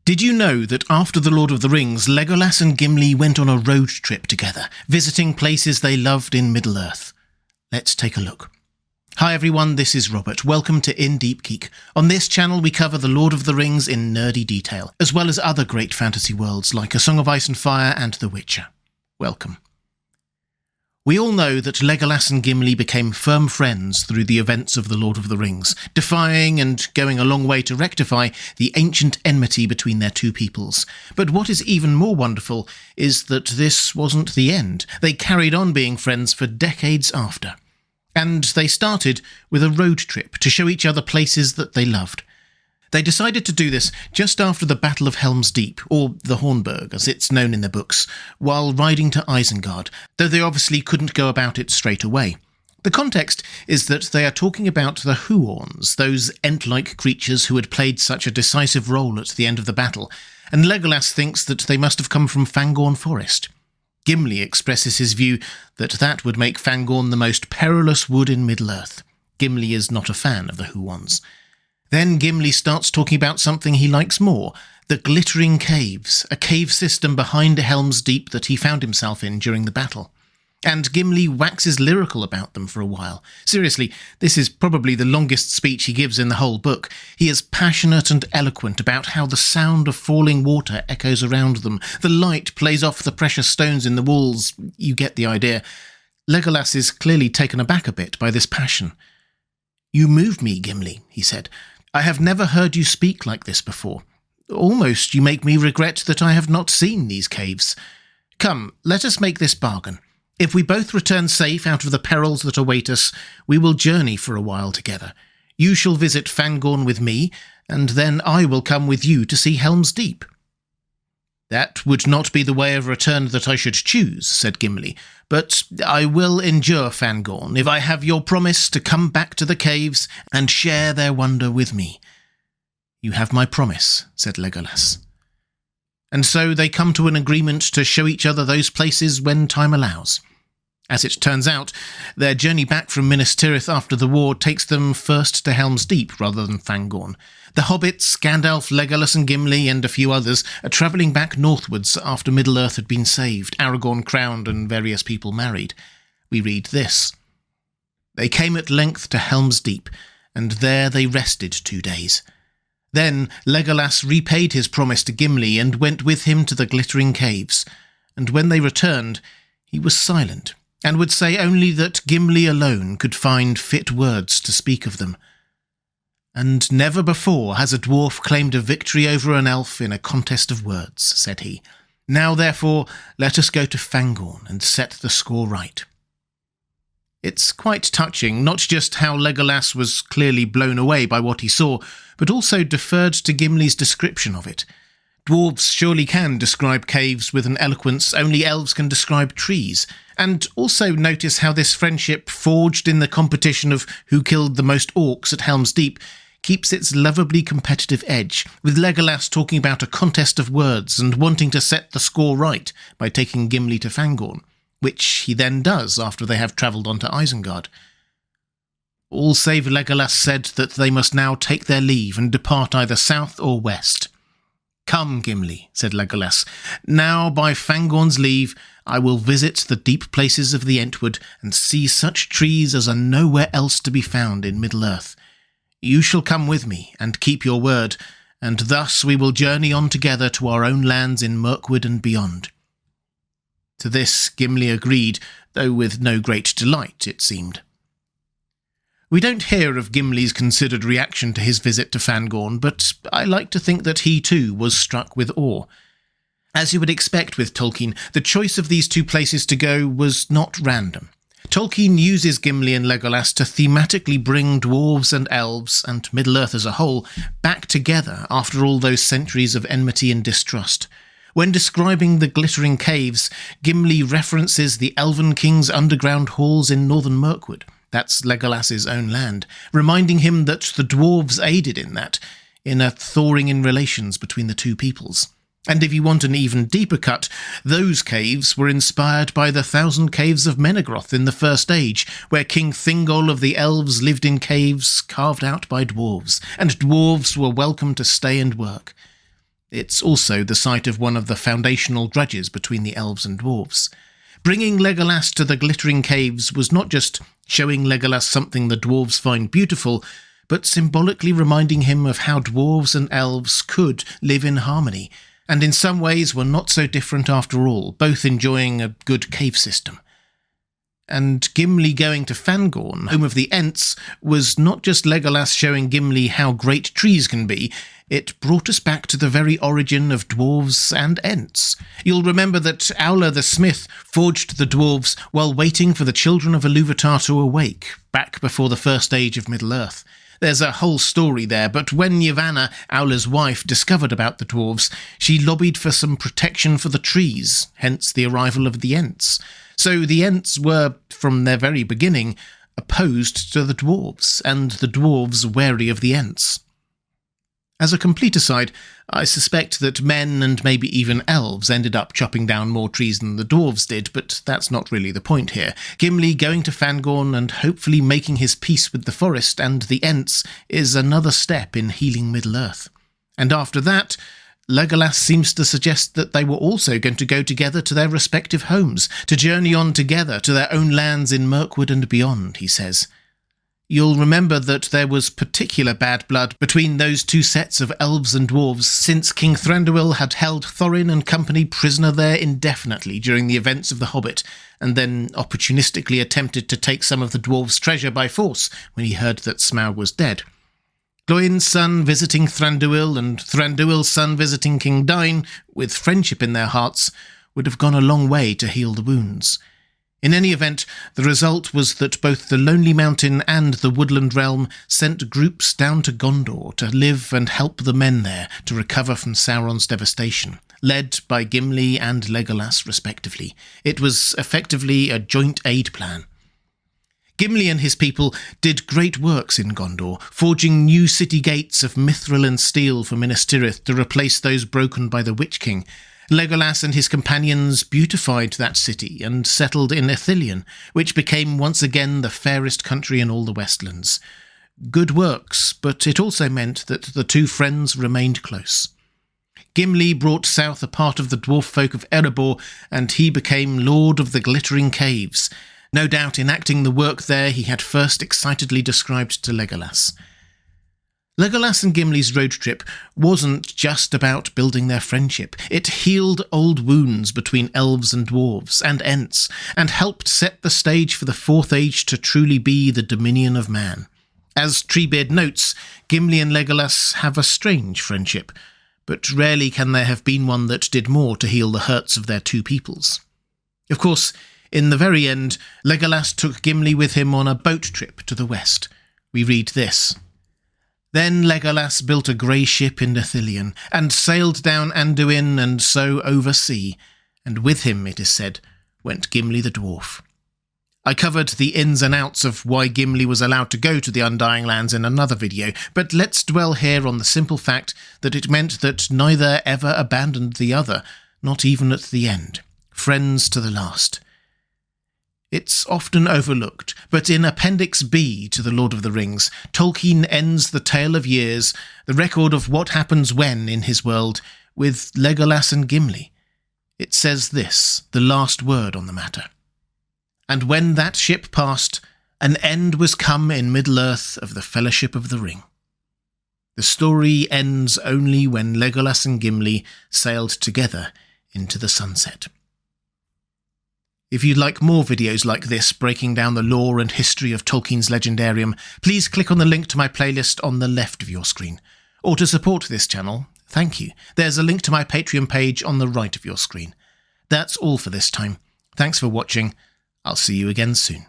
Did you know that after The Lord of the Rings, Legolas and Gimli went on a road trip together, visiting places they loved in Middle-earth? Let's take a look. Hi everyone, this is Robert. Welcome to Deep Geek. On this channel we cover The Lord of the Rings in nerdy detail, as well as other great fantasy worlds like A Song of Ice and Fire and The Witcher. Welcome. We all know that Legolas and Gimli became firm friends through the events of The Lord of the Rings, defying and going a long way to rectify the ancient enmity between their two peoples. But what is even more wonderful is that this wasn't the end. They carried on being friends for decades after. And they started with a road trip to show each other places that they loved. They decided to do this just after the Battle of Helm's Deep, or the Hornburg as it's known in the books, while riding to Isengard, though they obviously couldn't go about it straight away. The context is that they are talking about the Huorns, those ent-like creatures who had played such a decisive role at the end of the battle, and Legolas thinks that they must have come from Fangorn Forest. Gimli expresses his view that that would make Fangorn the most perilous wood in Middle-earth. Gimli is not a fan of the Huorns. Then Gimli starts talking about something he likes more, the Glittering Caves, a cave system behind Helm's Deep that he found himself in during the battle. And Gimli waxes lyrical about them for a while. Seriously, this is probably the longest speech he gives in the whole book. He is passionate and eloquent about how the sound of falling water echoes around them, the light plays off the precious stones in the walls. You get the idea. Legolas is clearly taken aback a bit by this passion. "You move me, Gimli," he said. "I have never heard you speak like this before. Almost you make me regret that I have not seen these caves. Come, let us make this bargain. If we both return safe out of the perils that await us, we will journey for a while together. You shall visit Fangorn with me, and then I will come with you to see Helm's Deep." "That would not be the way of return that I should choose," said Gimli, "but I will endure Fangorn if I have your promise to come back to the caves and share their wonder with me." "You have my promise," said Legolas. And so they come to an agreement to show each other those places when time allows. As it turns out, their journey back from Minas Tirith after the war takes them first to Helm's Deep rather than Fangorn. The hobbits, Gandalf, Legolas and Gimli and a few others are travelling back northwards after Middle-earth had been saved, Aragorn crowned and various people married. We read this. "They came at length to Helm's Deep, and there they rested 2 days. Then Legolas repaid his promise to Gimli and went with him to the Glittering Caves, and when they returned, he was silent, and would say only that Gimli alone could find fit words to speak of them. And never before has a dwarf claimed a victory over an elf in a contest of words, said he. Now, therefore, let us go to Fangorn and set the score right." It's quite touching, not just how Legolas was clearly blown away by what he saw, but also deferred to Gimli's description of it. Dwarves surely can describe caves with an eloquence only elves can describe trees, and also notice how this friendship, forged in the competition of who killed the most orcs at Helm's Deep, keeps its lovably competitive edge, with Legolas talking about a contest of words and wanting to set the score right by taking Gimli to Fangorn, which he then does after they have travelled on to Isengard. All save Legolas said that they must now take their leave and depart either south or west. "Come, Gimli," said Legolas. "Now, by Fangorn's leave, I will visit the deep places of the Entwood and see such trees as are nowhere else to be found in Middle-earth. You shall come with me and keep your word, and thus we will journey on together to our own lands in Mirkwood and beyond." To this Gimli agreed, though with no great delight, it seemed. We don't hear of Gimli's considered reaction to his visit to Fangorn, but I like to think that he too was struck with awe. As you would expect with Tolkien, the choice of these two places to go was not random. Tolkien uses Gimli and Legolas to thematically bring dwarves and elves, and Middle-earth as a whole, back together after all those centuries of enmity and distrust. When describing the Glittering Caves, Gimli references the Elven King's underground halls in northern Mirkwood. That's Legolas's own land, reminding him that the dwarves aided in that, in a thawing in relations between the two peoples. And if you want an even deeper cut, those caves were inspired by the 1,000 Caves of Menegroth in the First Age, where King Thingol of the Elves lived in caves carved out by dwarves, and dwarves were welcome to stay and work. It's also the site of one of the foundational grudges between the elves and dwarves. Bringing Legolas to the glittering caves was not just showing Legolas something the dwarves find beautiful, but symbolically reminding him of how dwarves and elves could live in harmony, and in some ways were not so different after all, both enjoying a good cave system. And Gimli going to Fangorn, home of the Ents, was not just Legolas showing Gimli how great trees can be, it brought us back to the very origin of dwarves and Ents. You'll remember that Aula the Smith forged the dwarves while waiting for the children of Iluvatar to awake, back before the first age of Middle-earth. There's a whole story there, but when Yavanna, Aula's wife, discovered about the dwarves, she lobbied for some protection for the trees, hence the arrival of the Ents. So the Ents were, from their very beginning, opposed to the dwarves, and the dwarves wary of the Ents. As a complete aside, I suspect that men and maybe even elves ended up chopping down more trees than the dwarves did, but that's not really the point here. Gimli going to Fangorn and hopefully making his peace with the forest and the Ents is another step in healing Middle-earth. And after that, Legolas seems to suggest that they were also going to go together to their respective homes, to journey on together to their own lands in Mirkwood and beyond, he says. You'll remember that there was particular bad blood between those two sets of elves and dwarves since King Thranduil had held Thorin and company prisoner there indefinitely during the events of The Hobbit, and then opportunistically attempted to take some of the dwarves' treasure by force when he heard that Smaug was dead. Glóin's son visiting Thranduil and Thranduil's son visiting King Dain, with friendship in their hearts, would have gone a long way to heal the wounds. In any event, the result was that both the Lonely Mountain and the Woodland Realm sent groups down to Gondor to live and help the men there to recover from Sauron's devastation, led by Gimli and Legolas respectively. It was effectively a joint aid plan. Gimli and his people did great works in Gondor, forging new city gates of mithril and steel for Minas Tirith to replace those broken by the Witch King. Legolas and his companions beautified that city and settled in Ithilien, which became once again the fairest country in all the Westlands. Good works, but it also meant that the two friends remained close. Gimli brought south a part of the dwarf folk of Erebor, and he became Lord of the Glittering Caves, no doubt enacting the work there he had first excitedly described to Legolas. Legolas and Gimli's road trip wasn't just about building their friendship. It healed old wounds between elves and dwarves and Ents, and helped set the stage for the Fourth Age to truly be the dominion of man. As Treebeard notes, Gimli and Legolas have a strange friendship, but rarely can there have been one that did more to heal the hurts of their two peoples. Of course, in the very end, Legolas took Gimli with him on a boat trip to the west. We read this. Then Legolas built a grey ship in Ithilien, and sailed down Anduin and so over sea, and with him, it is said, went Gimli the dwarf. I covered the ins and outs of why Gimli was allowed to go to the Undying Lands in another video, but let's dwell here on the simple fact that it meant that neither ever abandoned the other, not even at the end. Friends to the last. It's often overlooked, but in Appendix B to The Lord of the Rings, Tolkien ends the tale of years, the record of what happens when in his world, with Legolas and Gimli. It says this, the last word on the matter. And when that ship passed, an end was come in Middle-earth of the Fellowship of the Ring. The story ends only when Legolas and Gimli sailed together into the sunset. If you'd like more videos like this breaking down the lore and history of Tolkien's Legendarium, please click on the link to my playlist on the left of your screen. Or to support this channel, thank you. There's a link to my Patreon page on the right of your screen. That's all for this time. Thanks for watching. I'll see you again soon.